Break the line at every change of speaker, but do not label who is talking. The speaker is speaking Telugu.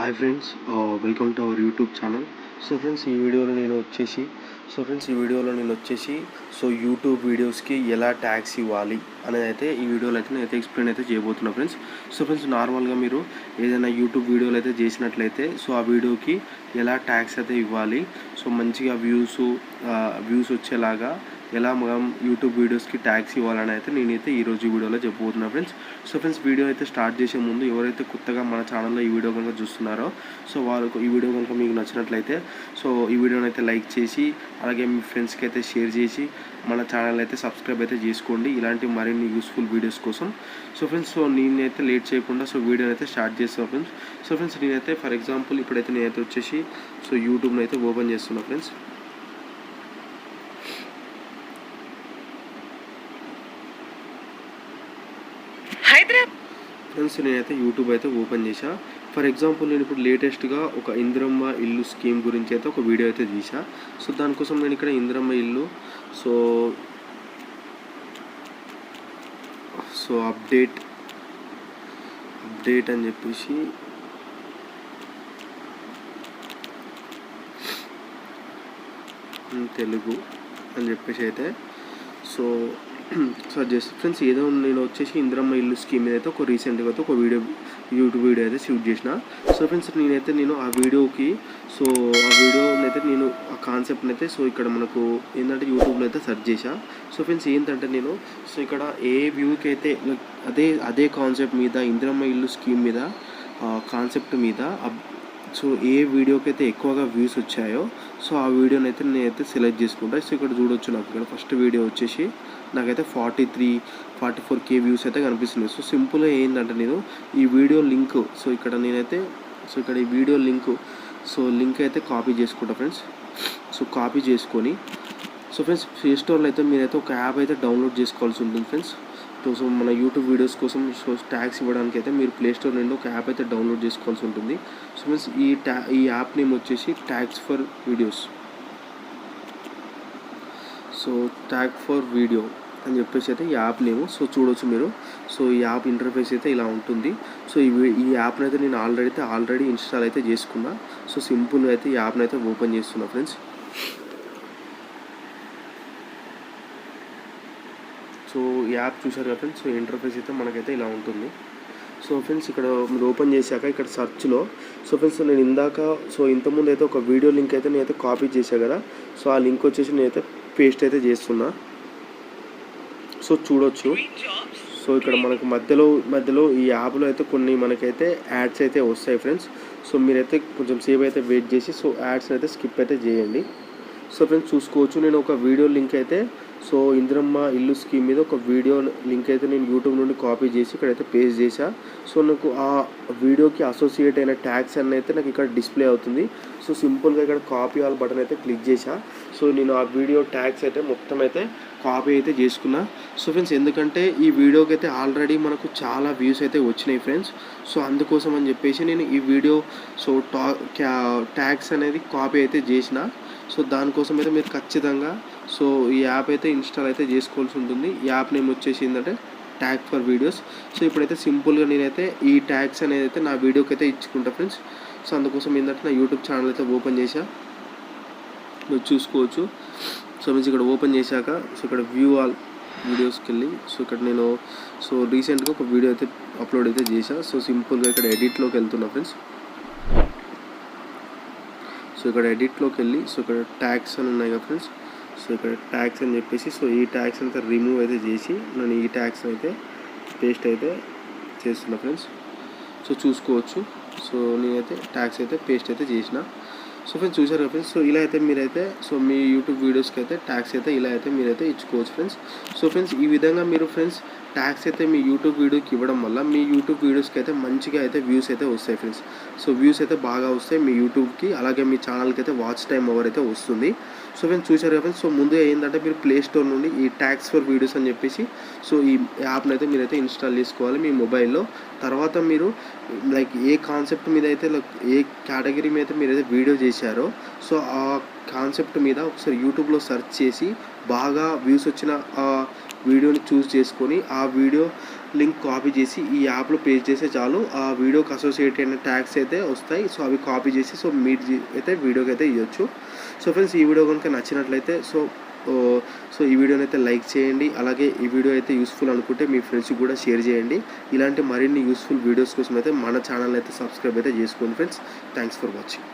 Hi friends, welcome to our YouTube channel. So friends, ఈ వీడియోలో నేను వచ్చేసి యూట్యూబ్ వీడియోస్కి ఎలా ట్యాగ్స్ ఇవ్వాలి అనేది అయితే ఈ వీడియోలో అయితే నేను ఎక్స్ప్లెయిన్ అయితే చేయబోతున్నా ఫ్రెండ్స్. సో ఫ్రెండ్స్, నార్మల్గా మీరు ఏదైనా యూట్యూబ్ వీడియోలు అయితే చేసినట్లయితే ఆ వీడియోకి ఎలా ట్యాగ్స్ అయితే ఇవ్వాలి, మంచిగా వ్యూస్ వచ్చేలాగా ఎలా మనం యూట్యూబ్ వీడియోస్కి ట్యాగ్స్ ఇవ్వాలని అయితే నేనైతే ఈరోజు వీడియోలో చెప్పబోతున్నా ఫ్రెండ్స్. సో ఫ్రెండ్స్, వీడియో అయితే స్టార్ట్ చేసే ముందు ఎవరైతే కొత్తగా మన ఛానల్లో ఈ వీడియో కనుక చూస్తున్నారో వాళ్ళకు ఈ వీడియో కనుక మీకు నచ్చినట్లయితే ఈ వీడియోని అయితే లైక్ చేసి అలాగే మీ ఫ్రెండ్స్కి అయితే షేర్ చేసి మన ఛానల్ అయితే సబ్స్క్రైబ్ అయితే చేసుకోండి ఇలాంటి మరిన్ని యూస్ఫుల్ వీడియోస్ కోసం. సో ఫ్రెండ్స్, నేనైతే లేట్ చేయకుండా వీడియోని అయితే స్టార్ట్ చేస్తాను ఫ్రెండ్స్. సో ఫ్రెండ్స్, నేనైతే ఫర్ ఎగ్జాంపుల్ ఇప్పుడైతే నేనైతే వచ్చేసి యూట్యూబ్ని అయితే ఓపెన్ చేస్తున్నా ఫ్రెండ్స్. ఫ్రెండ్స్, నేనైతే యూట్యూబ్ అయితే ఓపెన్ చేశా. ఫర్ ఎగ్జాంపుల్ నేను ఇప్పుడు లేటెస్ట్గా ఒక ఇందిరమ్మ ఇల్లు స్కీమ్ గురించి అయితే ఒక వీడియో అయితే తీసా. దానికోసం నేను ఇక్కడ ఇందిరమ్మ ఇల్లు అప్డేట్ అని చెప్పేసి తెలుగు అని చెప్పేసి అయితే సజెస్ట్ ఫ్రెండ్స్, ఏదో నేను వచ్చేసి ఇందిరమ్మ ఇల్లు స్కీమ్ మీద అయితే ఒక రీసెంట్గా అయితే ఒక యూట్యూబ్ వీడియో అయితే షూట్ చేసిన. సో ఫ్రెండ్స్, నేనైతే ఆ వీడియోకి నేను ఆ కాన్సెప్ట్ని అయితే ఇక్కడ మనకు ఏంటంటే యూట్యూబ్లో అయితే సెర్చ్ చేశా. సో ఫ్రెండ్స్, ఏంటంటే నేను ఇక్కడ ఏ వ్యూకి అయితే అదే కాన్సెప్ట్ మీద ఇందిరమ్మ ఇల్లు స్కీమ్ మీద కాన్సెప్ట్ మీద ఏ వీడియోకి అయితే ఎక్కువగా వ్యూస్ వచ్చాయో ఆ వీడియోని అయితే నేనైతే సెలెక్ట్ చేసుకుంటా. ఇక్కడ చూడొచ్చు, నాకు ఇక్కడ ఫస్ట్ వీడియో వచ్చేసి నాకైతే 44K వ్యూస్ అయితే కనిపిస్తున్నాయి. సింపుల్గా ఏంటంటే నేను ఈ వీడియో లింక్ ఇక్కడ నేనైతే ఇక్కడ ఈ వీడియో లింక్ అయితే కాపీ చేసుకుంటా ఫ్రెండ్స్. కాపీ చేసుకొని ఫ్రెండ్స్, ప్లే స్టోర్లో అయితే మీరైతే ఒక యాప్ అయితే డౌన్లోడ్ చేసుకోవాల్సి ఉంటుంది ఫ్రెండ్స్. మన యూట్యూబ్ వీడియోస్ కోసం ట్యాగ్స్ ఇవ్వడానికి అయితే మీరు ప్లే స్టోర్ నుండి ఒక యాప్ అయితే డౌన్లోడ్ చేసుకోవాల్సి ఉంటుంది. ఫ్రెండ్స్, ఈ యాప్ నేమ్ వచ్చేసి tags for videos. Tag for video అని చెప్పేసి అయితే ఈ యాప్ నేమ్. చూడవచ్చు మీరు. ఈ యాప్ ఇంటర్ఫేస్ అయితే ఇలా ఉంటుంది. ఈ యాప్ని అయితే నేను ఆల్రెడీ ఇన్స్టాల్ అయితే చేసుకున్నా. సింపుల్గా అయితే ఈ యాప్ని అయితే ఓపెన్ చేస్తున్నా ఫ్రెండ్స్. ఈ యాప్ చూసారు కదా ఫ్రెండ్స్. ఇంటర్ఫేస్ అయితే మనకైతే ఇలా ఉంటుంది. ఫ్రెండ్స్, ఇక్కడ మీరు ఓపెన్ చేశాక ఇక్కడ సర్చ్లో ఫ్రెండ్స్ నేను ఇంతకుముందు అయితే ఒక వీడియో లింక్ అయితే నేనైతే కాపీ చేశా కదా. ఆ లింక్ వచ్చేసి నేనైతే పేస్ట్ అయితే చేస్తున్నా. చూడొచ్చు. ఇక్కడ మనకు మధ్యలో ఈ యాప్లో అయితే కొన్ని మనకైతే యాడ్స్ అయితే వస్తాయి ఫ్రెండ్స్. మీరైతే కొంచెం సేపు అయితే వెయిట్ చేసి యాడ్స్ అయితే స్కిప్ అయితే చేయండి. ఫ్రెండ్స్, చూసుకోవచ్చు, నేను ఒక వీడియో లింక్ అయితే ఇందిరమ్మ ఇల్లు స్కీమ్ మీద ఒక వీడియో లింక్ అయితే నేను యూట్యూబ్ నుండి కాపీ చేసి ఇక్కడైతే పేస్ట్ చేశా. నాకు ఆ వీడియోకి అసోసియేట్ అయిన ట్యాగ్స్ అన్నీ అయితే నాకు ఇక్కడ డిస్ప్లే అవుతుంది. సింపుల్గా ఇక్కడ కాపీ ఆల్ బటన్ అయితే క్లిక్ చేశా. నేను ఆ వీడియో ట్యాగ్స్ అయితే మొత్తం అయితే కాపీ అయితే చేసుకున్నా. ఫ్రెండ్స్, ఎందుకంటే ఈ వీడియోకి అయితే ఆల్రెడీ మనకు చాలా వ్యూస్ అయితే వచ్చినాయి ఫ్రెండ్స్. అందుకోసం అని చెప్పేసి నేను ఈ వీడియో ట్యాగ్స్ అనేది కాపీ అయితే చేసిన. దానికోసం అయితే మీరు ఖచ్చితంగా ఈ యాప్ అయితే ఇన్స్టాల్ అయితే చేసుకోవాల్సి ఉంటుంది. ఈ యాప్ నేమ్ వచ్చేసి ఏంటంటే ట్యాగ్ ఫర్ వీడియోస్. ఇప్పుడైతే సింపుల్గా నేనైతే ఈ ట్యాగ్స్ అనేది అయితే నా వీడియోకి అయితే ఇచ్చుకుంటా ఫ్రెండ్స్. అందుకోసం ఏంటంటే నా యూట్యూబ్ ఛానల్ అయితే ఓపెన్ చేశా, మీరు చూసుకోవచ్చు. మీన్స్ ఇక్కడ ఓపెన్ చేశాక ఇక్కడ వ్యూ ఆల్ వీడియోస్కి వెళ్ళి ఇక్కడ నేను రీసెంట్గా ఒక వీడియో అయితే అప్లోడ్ అయితే చేశా. సింపుల్గా ఇక్కడ ఎడిట్లోకి వెళ్తున్నా ఫ్రెండ్స్. ఇక్కడ ఎడిట్లోకి వెళ్ళి ఇక్కడ ట్యాగ్స్ అని ఉన్నాయి కదా ఫ్రెండ్స్. ఇక్కడ ట్యాగ్స్ అని చెప్పేసి ఈ ట్యాగ్స్ అంతా రిమూవ్ అయితే చేసి నేను ఈ ట్యాగ్స్ అయితే పేస్ట్ అయితే చేస్తున్నా ఫ్రెండ్స్. చూసుకోవచ్చు. నేనైతే ట్యాగ్స్ అయితే పేస్ట్ అయితే చేసిన. ఫ్రెండ్స్, చూసారు కదా ఫ్రెండ్స్. ఇలా అయితే మీరైతే మీ యూట్యూబ్ వీడియోస్కి అయితే ట్యాగ్స్ అయితే ఇలా అయితే మీరైతే ఇచ్చుకోవచ్చు ఫ్రెండ్స్. ఫ్రెండ్స్, ఈ విధంగా మీరు ఫ్రెండ్స్ ట్యాగ్స్ అయితే మీ యూట్యూబ్ వీడియోకి ఇవ్వడం వల్ల మీ యూట్యూబ్ వీడియోస్కి అయితే మంచిగా అయితే వ్యూస్ అయితే వస్తాయి ఫ్రెండ్స్. వ్యూస్ అయితే బాగా వస్తాయి మీ యూట్యూబ్కి, అలాగే మీ ఛానల్కి అయితే వాచ్ టైం ఓవర్ అయితే వస్తుంది. ఫ్రెండ్స్, చూసారు కదా ఫ్రెండ్స్. ముందుగా ఏంటంటే మీరు ప్లే స్టోర్ నుండి ఈ ట్యాగ్స్ ఫర్ వీడియోస్ అని చెప్పేసి ఈ యాప్ని అయితే మీరైతే ఇన్స్టాల్ చేసుకోవాలి మీ మొబైల్లో. తర్వాత మీరు ఏ కాన్సెప్ట్ మీద అయితే ఏ కేటగిరీ మీద అయితే మీరైతే వీడియో చేశారో ఆ కాన్సెప్ట్ మీద ఒకసారి యూట్యూబ్లో సెర్చ్ చేసి బాగా వ్యూస్ వచ్చిన వీడియోని చూస్ చేసుకొని ఆ వీడియో లింక్ కాపీ చేసి ఈ యాప్లో పేస్ట్ చేస్తే చాలు, ఆ వీడియోకి అసోసియేట్ అయిన ట్యాగ్స్ అయితే వస్తాయి. సో అవి కాపీ చేసి సో మీరు అయితే వీడియోకి అయితే ఇవ్వచ్చు. సో ఫ్రెండ్స్, ఈ వీడియో కనుక నచ్చినట్లయితే సో ఈ వీడియోని అయితే లైక్ చేయండి. అలాగే ఈ వీడియో అయితే యూస్ఫుల్ అనుకుంటే మీ ఫ్రెండ్స్కి కూడా షేర్ చేయండి. ఇలాంటి మరిన్ని యూస్ఫుల్ వీడియోస్ కోసం అయితే మన ఛానల్ అయితే సబ్స్క్రైబ్ అయితే చేసుకోండి ఫ్రెండ్స్. Thanks for watching.